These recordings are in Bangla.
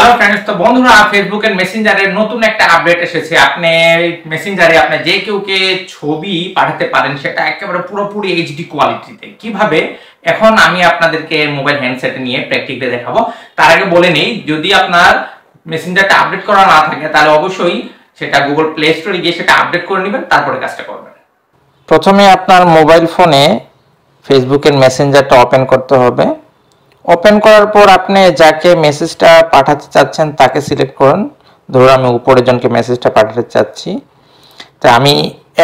হ্যালো ফ্রেন্ডস, তো বন্ধুরা ফেসবুকের মেসেঞ্জারের নতুন একটা আপডেট এসেছে। আপনি মেসেঞ্জারে আপনি যে কেউকে ছবি পাঠাতে পারেন, সেটা একেবারে পুরোপুরি এইচডি কোয়ালিটিতে। কিভাবে? এখন আমি আপনাদেরকে মোবাইল হ্যান্ডসেটে নিয়ে প্র্যাকটিক্যালি দেখাবো। তার আগে বলে নেই, যদি আপনার মেসেঞ্জারটা আপডেট করা না থাকে তাহলে অবশ্যই সেটা গুগল প্লে স্টোরে গিয়ে সেটা আপডেট করে নেবেন, তারপরে কাজটা করবেন। প্রথমে আপনার মোবাইল ফোনে ফেসবুকের মেসেঞ্জারটা ওপেন করতে হবে। ওপেন করার পর আপনি যাকে মেসেজটা পাঠাতে চাচ্ছেন তাকে সিলেক্ট করুন। ধরুন আমি উপরের জনকে মেসেজটা পাঠাতে চাচ্ছি, তো আমি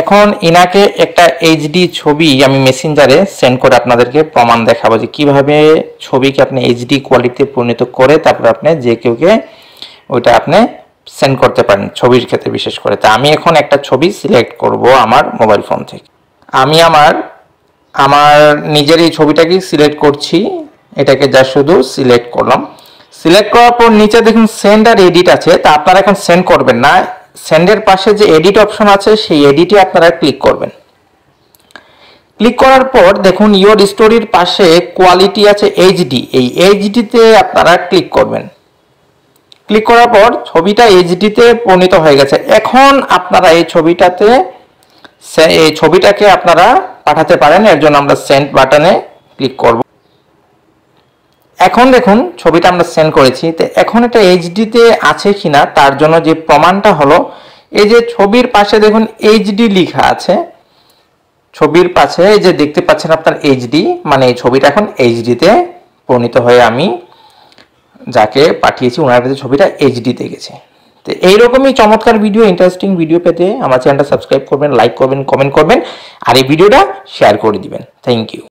এখন ইনাকে একটা এইচডি ছবি আমি মেসেঞ্জারে সেন্ড করে আপনাদেরকে প্রমাণ দেখাবো যে কিভাবে ছবিকে আপনি এইচডি কোয়ালিটিতে পরিণত করে তারপর আপনি যে কেউকে ওইটা আপনি সেন্ড করতে পারেন, ছবির ক্ষেত্রে বিশেষ করে। তা আমি এখন একটা ছবি সিলেক্ট করব আমার মোবাইল ফোন থেকে। আমি আমার নিজের এই ছবিটাকে সিলেক্ট করছি, এটাকে যা শুধু সিলেক্ট করলাম। সিলেক্ট করার পর নিচে দেখুন সেন্ড আর এডিট আছে, তা আপনারা এখন সেন্ড করবেন না। সেন্ডের পাশে যে এডিট অপশন আছে সেই এডিটে আপনারা ক্লিক করবেন। ক্লিক করার পর দেখুন ইয়োর স্টোরির পাশে কোয়ালিটি আছে এইচডি, এই এইচডিতে আপনারা ক্লিক করবেন। ক্লিক করার পর ছবিটা এইচডিতে পরিণত হয়ে গেছে। এখন আপনারা এই ছবিটাকে আপনারা পাঠাতে পারেন। এর জন্য আমরা সেন্ড বাটনে ক্লিক করব। এখন দেখুন ছবিটা আমরা সেন্ড করেছি। তো এখন এটা এইচডিতে আছে কিনা তার জন্য যে প্রমাণটা হলো, এই যে ছবির পাশে দেখুন এইচডি লেখা আছে। ছবির পাশে এই যে দেখতে পাচ্ছেন আপনার এইচডি, মানে এই ছবিটা এখন এইচডিতে পরিণত হয়ে আমি যাকে পাঠিয়েছি ওনার কাছে ছবিটা এইচডিতে গেছে। তো এইরকমই চমৎকার ভিডিও, ইন্টারেস্টিং ভিডিও পেতে আমার চ্যানেলটা সাবস্ক্রাইব করবেন, লাইক করবেন, কমেন্ট করবেন আর এই ভিডিওটা শেয়ার করে দিবেন। Thank you.